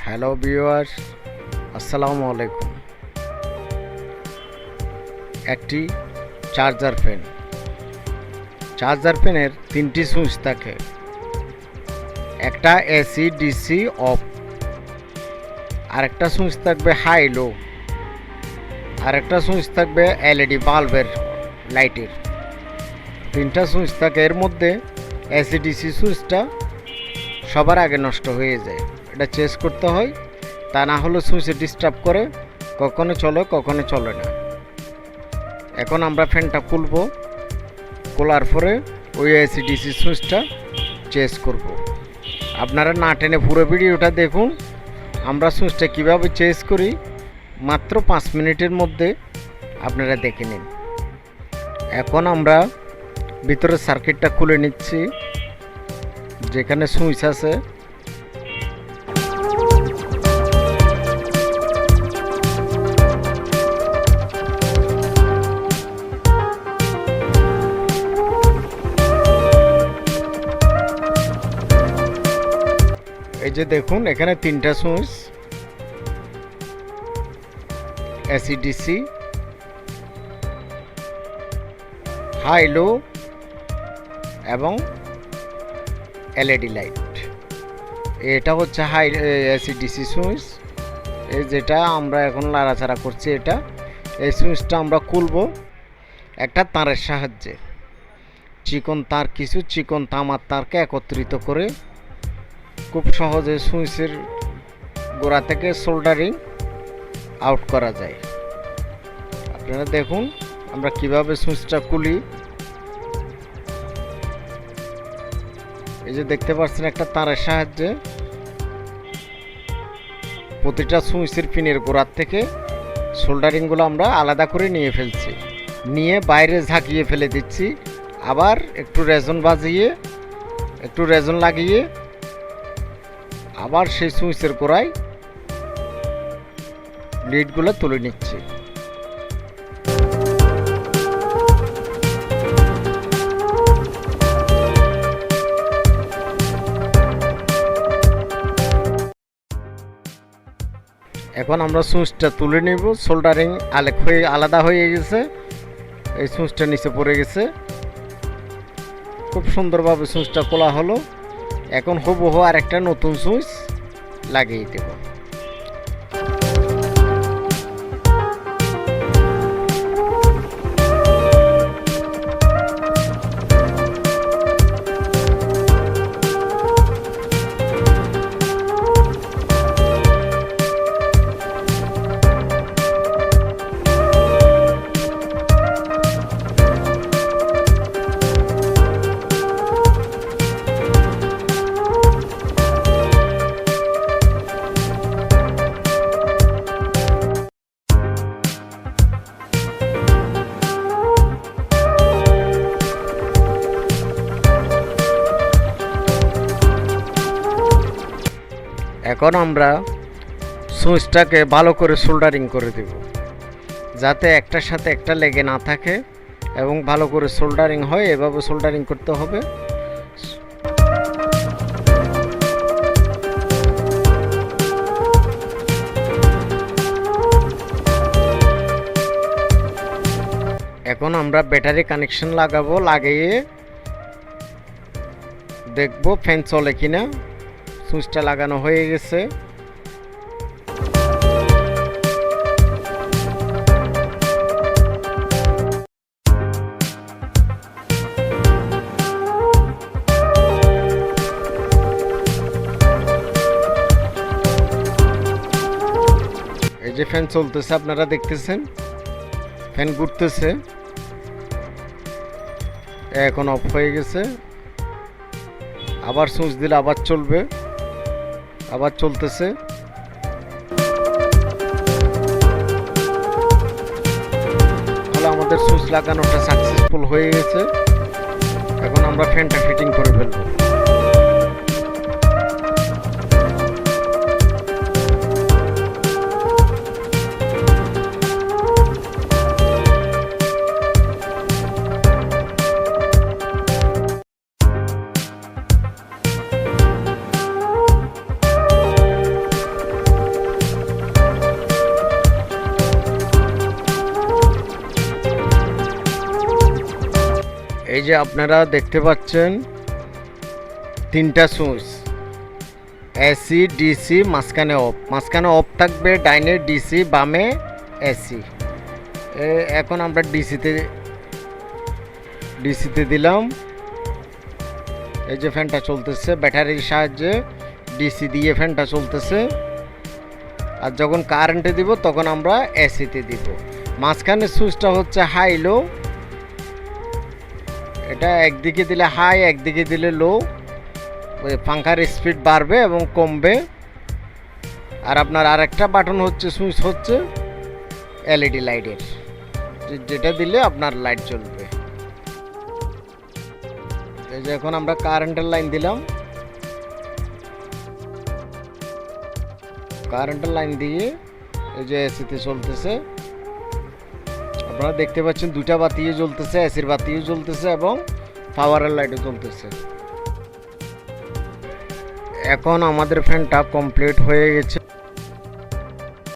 Hello viewers, আসসালামু আলাইকুম। একটি চার্জার ফ্যানের তিনটি সুইচ থাকে। একটা এসি, ডিসি, অফ। আরেকটা সুইচ থাকবে হাই লো। আরেকটা সুইচ থাকবে এলইডি বাল্বের লাইটের। তিনটা সুইচ থাকে। এর মধ্যে এসি ডিসি সুইচটা সবার আগে নষ্ট হয়ে যায়। এটা চেঞ্জ করতে হয়, তা না হলে সুইচে ডিস্টার্ব করে, কখনো চলে কখনো চলে না। এখন আমরা ফ্যানটা খুলবো, খোলার পরে ওই এসি ডিসি সুইচটা চেঞ্জ করব। আপনারা না টেনে পুরো ভিডিওটা দেখুন। আমরা সুইচটা কীভাবে চেঞ্জ করি মাত্র 5 মিনিটের মধ্যে আপনারা দেখে নিন। এখন আমরা ভিতরের সার্কিটটা খুলে নিচ্ছি, যেখানে সুইচ আছে। এই যে দেখুন, এখানে তিনটা switch, AC DC, high low এবং এলইডি লাইট। এটা হচ্ছে হাই এসি ডিসি সুইচ। এই যেটা আমরা এখন নাড়াচাড়া করছি, এই সুইচটা আমরা খুলব একটা তারের সাহায্যে। কিছু চিকন তামার তারকে একত্রিত করে খুব সহজে সুইচের গোড়া থেকে সোল্ডারিং আউট করা যায়। আপনারা দেখুন আমরা কিভাবে সুইচটা খুলি। এই যে দেখতে পাচ্ছেন, একটা তারের সাহায্যে প্রতিটা সুইচের পিনের গোড়ার থেকে সোল্ডারিংগুলো আমরা আলাদা করে নিয়ে ফেলছি, নিয়ে বাইরে ঝাঁকিয়ে ফেলে দিচ্ছি। আবার একটু রেজন লাগিয়ে আবার সেই সুইচের গোড়ায় লিডগুলো তুলে নিচ্ছি। এখন আমরা সুইচটা তুলে নিব। সোল্ডারিং আলাদা হয়ে গেছে, এই সুইচটা নিচে পড়ে গেছে। খুব সুন্দরভাবে সুইচটা খোলা হলো। এখন হুবহু আর একটা নতুন সুইচ লাগিয়ে দেব। এখন আমরা সুইচটাকে ভালো করে সোল্ডারিং করে দেব, যাতে একটার সাথে একটা লেগে না থাকে এবং ভালো করে সোল্ডারিং হয়। এভাবে সোল্ডারিং করতে হবে। এখন আমরা ব্যাটারি কানেকশন লাগাবো, লাগিয়ে দেখব ফ্যান চলে কিনা। সুইচটা লাগানো হয়ে গেছে। এই যে ফ্যান চলতেছে, আপনারা দেখতেছেন ফ্যান ঘুরতেছে। এখন অফ হয়ে গেছে। আবার সুইচ দিলে আবার চলবে, আবার চলতেছে। তাহলে আমাদের সুইচ লাগানোটা সাকসেসফুল হয়ে গেছে। এখন আমরা ফ্যানটা ফিটিং করে ফেলবো। এই যে আপনারা দেখতে পাচ্ছেন তিনটা সুইচ, এসি ডিসি, মাঝখানে অফ থাকবে, ডাইনে ডিসি, বামে এসি। এখন আমরা ডিসিতে দিলাম। এই যে ফ্যানটা চলতেছে ব্যাটারির সাহায্যে, ডিসি দিয়ে ফ্যানটা চলতেছে। আর যখন কারেন্টে দিব তখন আমরা এসিতে দিব। মাঝখানে সুইচটা হচ্ছে হাই লো, এটা একদিকে দিলে হাই, একদিকে দিলে লো। ওই পাঙ্খার স্পিড বাড়বে এবং কমবে। আর আপনার আরেকটা বাটন হচ্ছে, সুইচ হচ্ছে এলইডি লাইটের, যেটা দিলে আপনার লাইট জ্বলবে। এই যে এখন আমরা কারেন্টের লাইন দিলাম, কারেন্টের লাইন দিয়ে এই যে এসিতে চলতেছে। আপনারা দেখতে পাচ্ছেন দুইটা বাতিও জ্বলতেছে, এসির বাতিও জ্বলতেছে এবং পাওয়ারের লাইটও জ্বলতেছে। এখন আমাদের ফ্যানটা কমপ্লিট হয়ে গেছে।